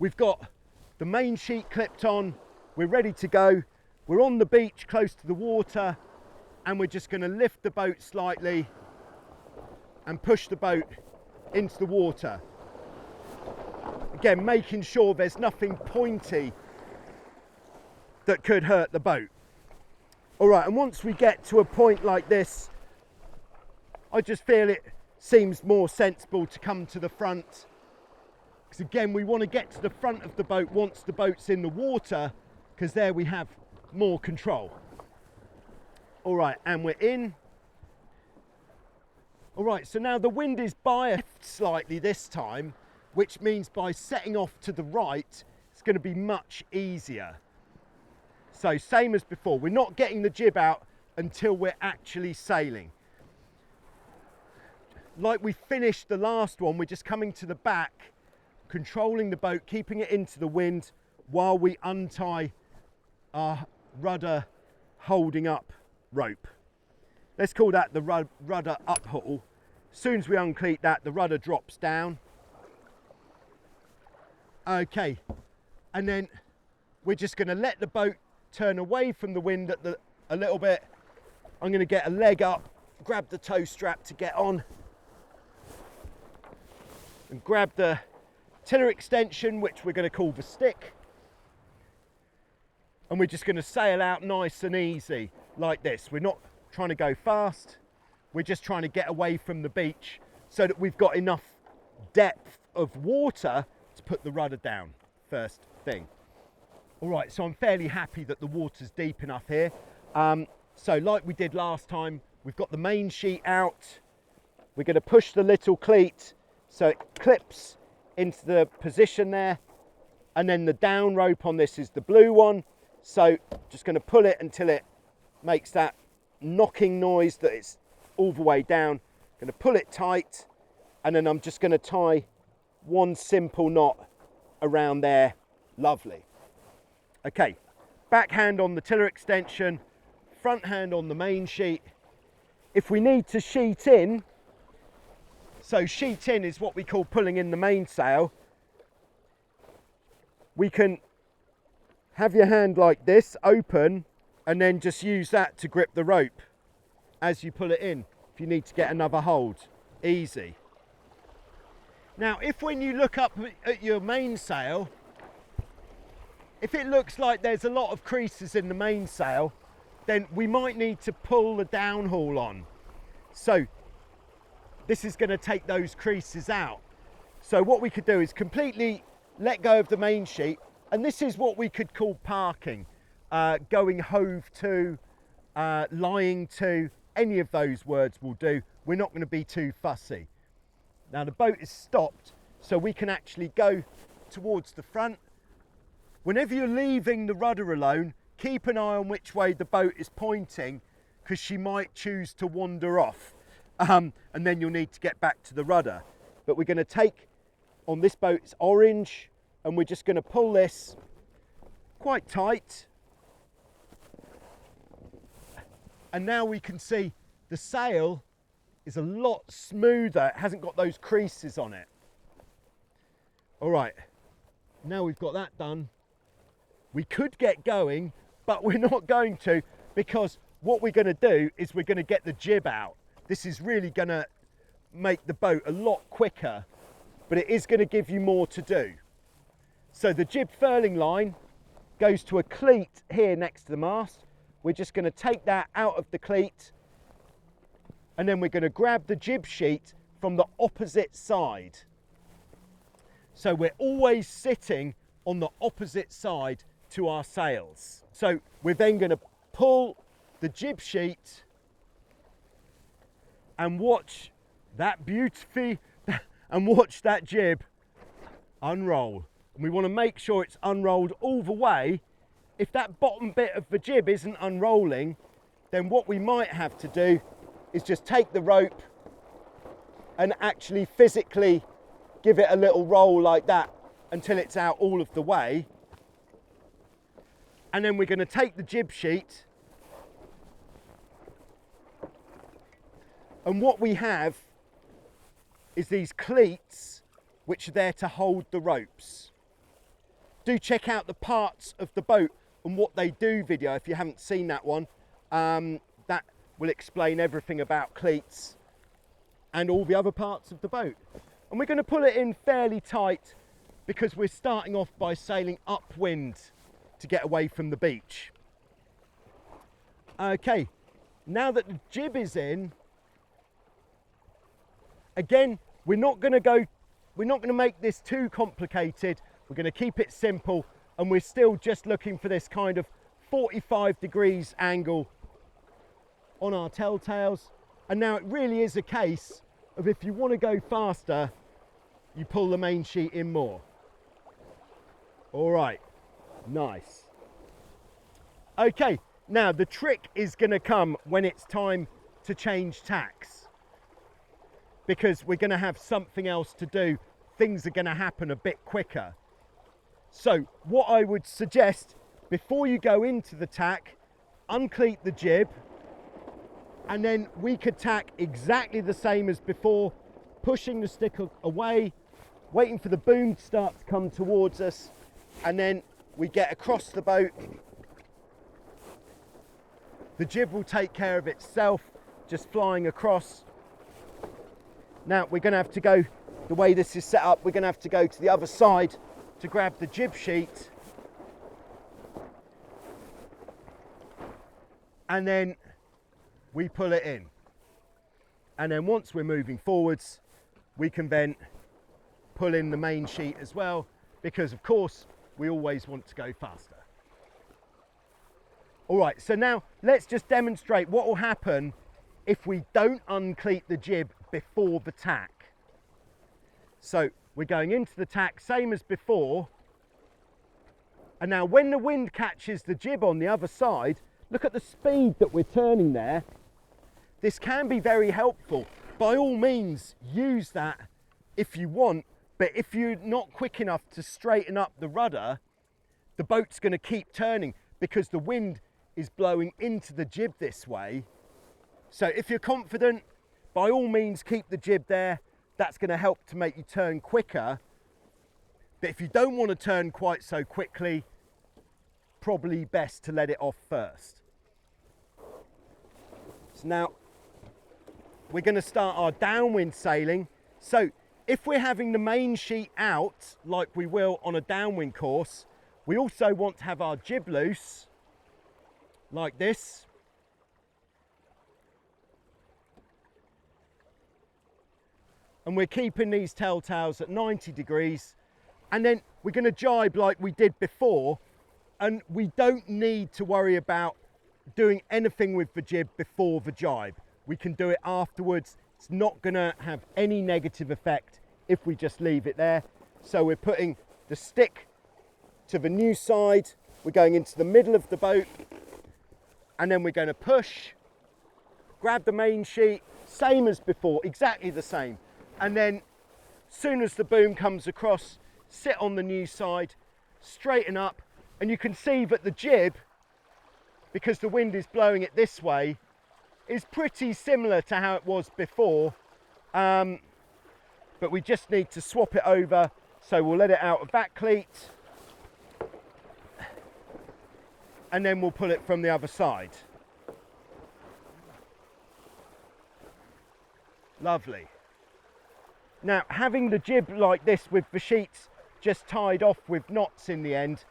We've got the main sheet clipped on, we're ready to go. We're on the beach close to the water, and we're just going to lift the boat slightly and push the boat into the water. Again, making sure there's nothing pointy that could hurt the boat. All right, and once we get to a point like this, I just feel it seems more sensible to come to the front, because again, we want to get to the front of the boat once the boat's in the water, because there we have more control. All right, and we're in. All right, so now the wind is biased slightly this time, which means by setting off to the right, it's going to be much easier. So same as before, we're not getting the jib out until we're actually sailing. Like we finished the last one, we're just coming to the back, controlling the boat, keeping it into the wind while we untie our rudder holding up rope. Let's call that the rudder up haul. As soon as we uncleat that, the rudder drops down. Okay, and then we're just going to let the boat turn away from the wind a little bit. I'm going to get a leg up, grab the tow strap to get on, and grab the tiller extension, which we're going to call the stick. And we're just going to sail out nice and easy like this. We're not trying to go fast. We're just trying to get away from the beach so that we've got enough depth of water to put the rudder down first thing. All right, so I'm fairly happy that the water's deep enough here. So like we did last time, we've got the main sheet out. We're going to push the little cleat so it clips into the position there. And then the down rope on this is the blue one. So just going to pull it until it makes that knocking noise that it's all the way down. Going to pull it tight, and then I'm just going to tie one simple knot around there. Lovely. Okay, back hand on the tiller extension, front hand on the main sheet. If we need to sheet in, so sheet in is what we call pulling in the mainsail. We can have your hand like this, open, and then just use that to grip the rope as you pull it in. If you need to get another hold, easy. Now, if when you look up at your mainsail, if it looks like there's a lot of creases in the mainsail, then we might need to pull the downhaul on. So this is going to take those creases out. So what we could do is completely let go of the main sheet, and this is what we could call parking, going hove to, lying to, any of those words will do. We're not going to be too fussy. Now the boat is stopped, so we can actually go towards the front. Whenever you're leaving the rudder alone, keep an eye on which way the boat is pointing, because she might choose to wander off, and then you'll need to get back to the rudder. But we're going to take, on this boat it's orange, and we're just going to pull this quite tight. And now we can see the sail is a lot smoother. It hasn't got those creases on it. All right, now we've got that done. We could get going, but we're not going to, because what we're going to do is we're going to get the jib out. This is really going to make the boat a lot quicker, but it is going to give you more to do. So the jib furling line goes to a cleat here next to the mast. We're just going to take that out of the cleat, and then we're going to grab the jib sheet from the opposite side. So we're always sitting on the opposite side to our sails. So we're then going to pull the jib sheet and watch that beautifully, and watch that jib unroll. And we want to make sure it's unrolled all the way. If that bottom bit of the jib isn't unrolling, then what we might have to do is just take the rope and actually physically give it a little roll like that until it's out all of the way. And then we're going to take the jib sheet, and what we have is these cleats which are there to hold the ropes. do check out the parts of the boat and what they do video if you haven't seen that one. That will explain everything about cleats and all the other parts of the boat. And we're going to pull it in fairly tight because we're starting off by sailing upwind to get away from the beach. Okay, now that the jib is in, again, we're not going to make this too complicated. We're going to keep it simple, and we're still just looking for this kind of 45 degrees angle on our telltales. And now it really is a case of, if you want to go faster, you pull the main sheet in more. All right, nice. Okay, now the trick is going to come when it's time to change tacks, because we're going to have something else to do. Things are going to happen a bit quicker. So what I would suggest, before you go into the tack, uncleat the jib, and then we could tack exactly the same as before, pushing the stick away, waiting for the boom to start to come towards us, and then we get across the boat. The jib will take care of itself, just flying across. Now we're going to have to go, the way this is set up, we're going to have to go to the other side to grab the jib sheet, and then we pull it in. And then once we're moving forwards, we can then pull in the main sheet as well, because of course we always want to go faster. All right, so now let's just demonstrate what will happen if we don't uncleat the jib before the tack. So we're going into the tack, same as before. And now when the wind catches the jib on the other side, look at the speed that we're turning there. This can be very helpful. By all means, use that if you want, but if you're not quick enough to straighten up the rudder, the boat's going to keep turning because the wind is blowing into the jib this way. So if you're confident, by all means keep the jib there. That's going to help to make you turn quicker. But if you don't want to turn quite so quickly, probably best to let it off first. So now we're going to start our downwind sailing. So if we're having the main sheet out, like we will on a downwind course, we also want to have our jib loose, like this. And we're keeping these telltales at 90 degrees. And then we're going to jibe like we did before. And we don't need to worry about doing anything with the jib before the jibe. We can do it afterwards. It's not going to have any negative effect if we just leave it there. So we're putting the stick to the new side. We're going into the middle of the boat. And then we're going to push, grab the main sheet, same as before, exactly the same. And then as soon as the boom comes across, sit on the new side, straighten up, and you can see that the jib, because the wind is blowing it this way, is pretty similar to how it was before. But we just need to swap it over. So we'll let it out of that cleat, and then we'll pull it from the other side. Lovely. Now, having the jib like this with the sheets just tied off with knots in the end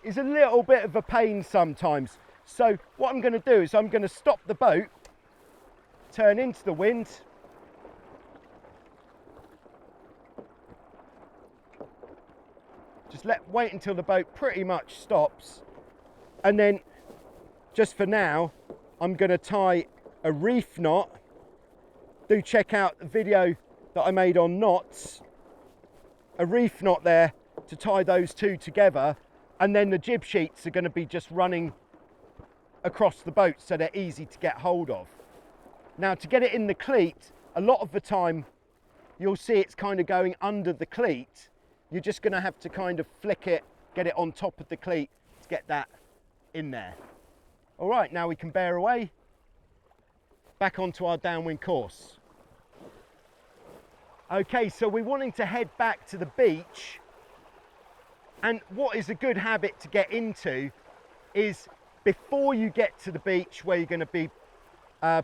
is a little bit of a pain sometimes. So what I'm going to do is I'm going to stop the boat, turn into the wind, just wait until the boat pretty much stops, and then just for now I'm going to tie a reef knot. Do check out the video that I made on knots, a reef knot there to tie those two together, and then the jib sheets are going to be just running across the boat so they're easy to get hold of. Now, to get it in the cleat, a lot of the time you'll see it's kind of going under the cleat. You're just going to have to kind of flick it, get it on top of the cleat to get that in there. All right, now we can bear away back onto our downwind course. Okay, so we're wanting to head back to the beach. And what is a good habit to get into is before you get to the beach where you're going to be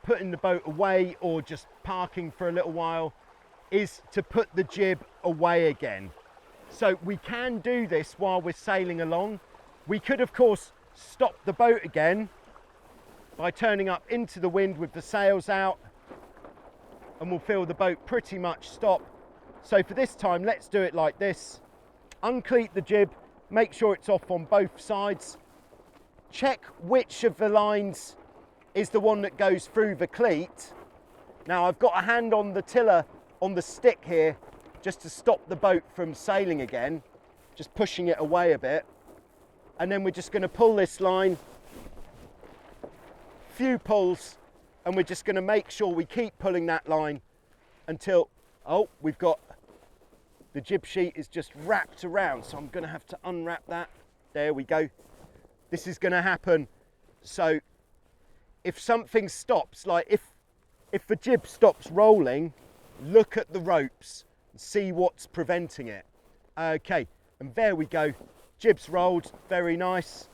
putting the boat away or just parking for a little while, is to put the jib away again. So we can do this while we're sailing along. We could of course stop the boat again by turning up into the wind with the sails out, and we'll feel the boat pretty much stop. So for this time, let's do it like this. Uncleat the jib, make sure it's off on both sides. Check which of the lines is the one that goes through the cleat. Now I've got a hand on the tiller on the stick here just to stop the boat from sailing again, just pushing it away a bit. And then we're just going to pull this line, few pulls, and we're just going to make sure we keep pulling that line until, oh, we've got the jib sheet is just wrapped around, so I'm going to have to unwrap that. There we go. This is going to happen. So if something stops, like if the jib stops rolling, look at the ropes and see what's preventing it. Okay, and there we go. Jib's rolled, very nice.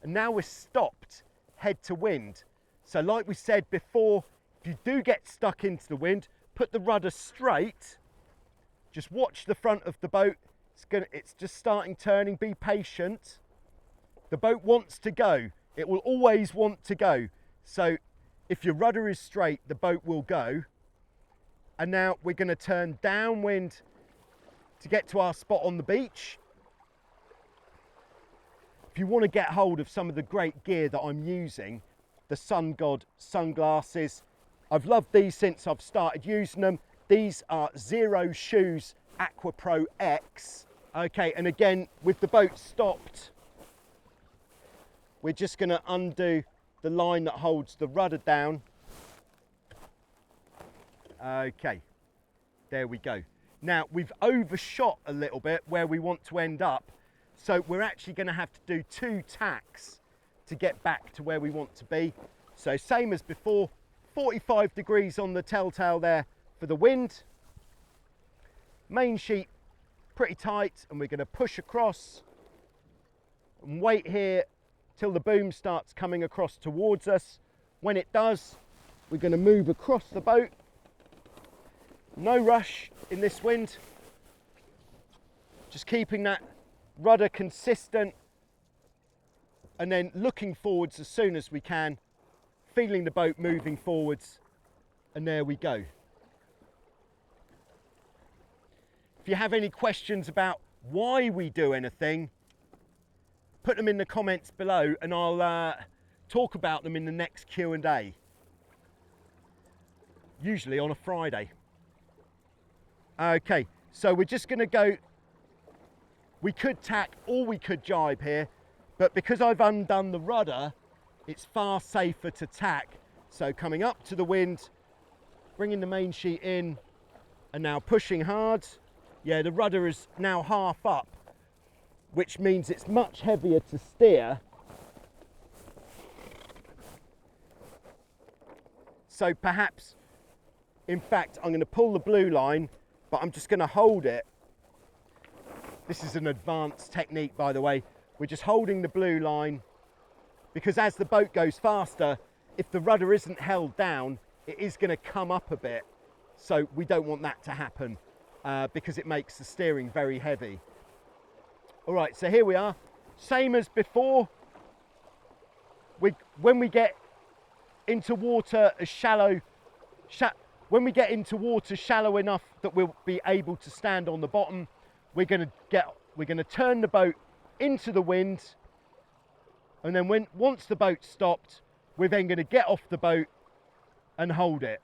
And now we're stopped head to wind. So like we said before, if you do get stuck into the wind, put the rudder straight. Just watch the front of the boat. It's just starting turning, be patient. The boat wants to go. It will always want to go. So if your rudder is straight, the boat will go. And now we're going to turn downwind to get to our spot on the beach. If you want to get hold of some of the great gear that I'm using, the Sun God sunglasses, I've loved these since I've started using them. These are Zero Shoes Aqua Pro X. Okay, and again, with the boat stopped, we're just going to undo the line that holds the rudder down. Okay, there we go. Now, we've overshot a little bit where we want to end up, so we're actually going to have to do 2 tacks to get back to where we want to be. So same as before, 45 degrees on the telltale there for the wind. Main sheet pretty tight, and we're going to push across and wait here till the boom starts coming across towards us. When it does, we're going to move across the boat. No rush in this wind. Just keeping that rudder consistent and then looking forwards as soon as we can, feeling the boat moving forwards, and there we go. If you have any questions about why we do anything, put them in the comments below and I'll talk about them in the next Q&A, usually on a Friday. Okay, so we're just going to go, we could tack or we could jibe here, but because I've undone the rudder, it's far safer to tack. So coming up to the wind, bringing the main sheet in, and now pushing hard. Yeah, the rudder is now half up, which means it's much heavier to steer. So perhaps, in fact, I'm going to pull the blue line, but I'm just going to hold it. This is an advanced technique, by the way. We're just holding the blue line because as the boat goes faster, if the rudder isn't held down, it is going to come up a bit. So we don't want that to happen because it makes the steering very heavy. All right, so here we are. Same as before. When we get into water as shallow enough that we'll be able to stand on the bottom, we're going to turn the boat into the wind, and then once the boat's stopped, we're then going to get off the boat and hold it.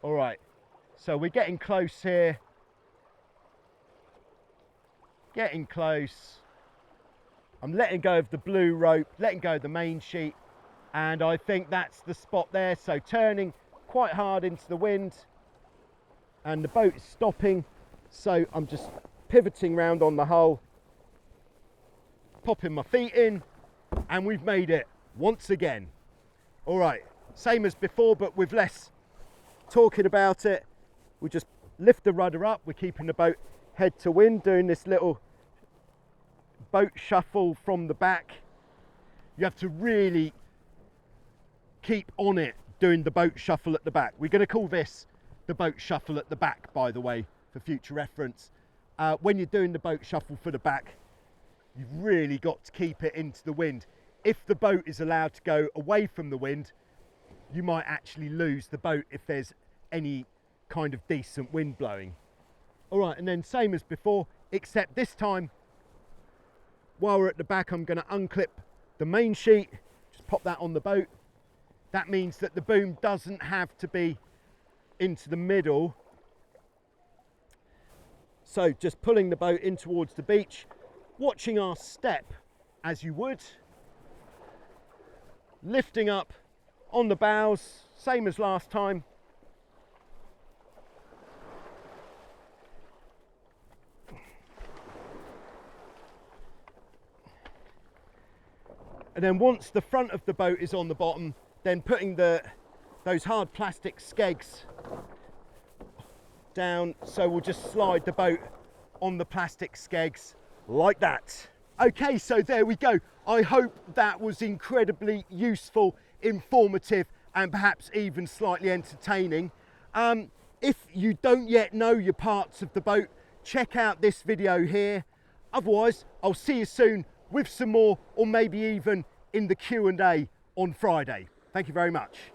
All right, so we're getting close here. Getting close. I'm letting go of the blue rope, letting go of the main sheet, and I think that's the spot there. So turning quite hard into the wind, and the boat is stopping, so I'm just pivoting round on the hull, popping my feet in, and we've made it once again. All right, same as before, but with less talking about it. We just lift the rudder up. We're keeping the boat head to wind, doing this little boat shuffle from the back. You have to really keep on it doing the boat shuffle at the back. We're going to call this the boat shuffle at the back, by the way, for future reference. When you're doing the boat shuffle for the back, you've really got to keep it into the wind. If the boat is allowed to go away from the wind, you might actually lose the boat if there's any kind of decent wind blowing. All right, and then same as before, except this time, while we're at the back, I'm going to unclip the main sheet, just pop that on the boat. That means that the boom doesn't have to be into the middle. So just pulling the boat in towards the beach, watching our step as you would, lifting up on the bows, same as last time. And then once the front of the boat is on the bottom, then putting those hard plastic skegs down, so we'll just slide the boat on the plastic skegs like that. Okay, so there we go. I hope that was incredibly useful, informative, and perhaps even slightly entertaining. If you don't yet know your parts of the boat, check out this video here. Otherwise, I'll see you soon with some more, or maybe even in the Q&A on Friday. Thank you very much.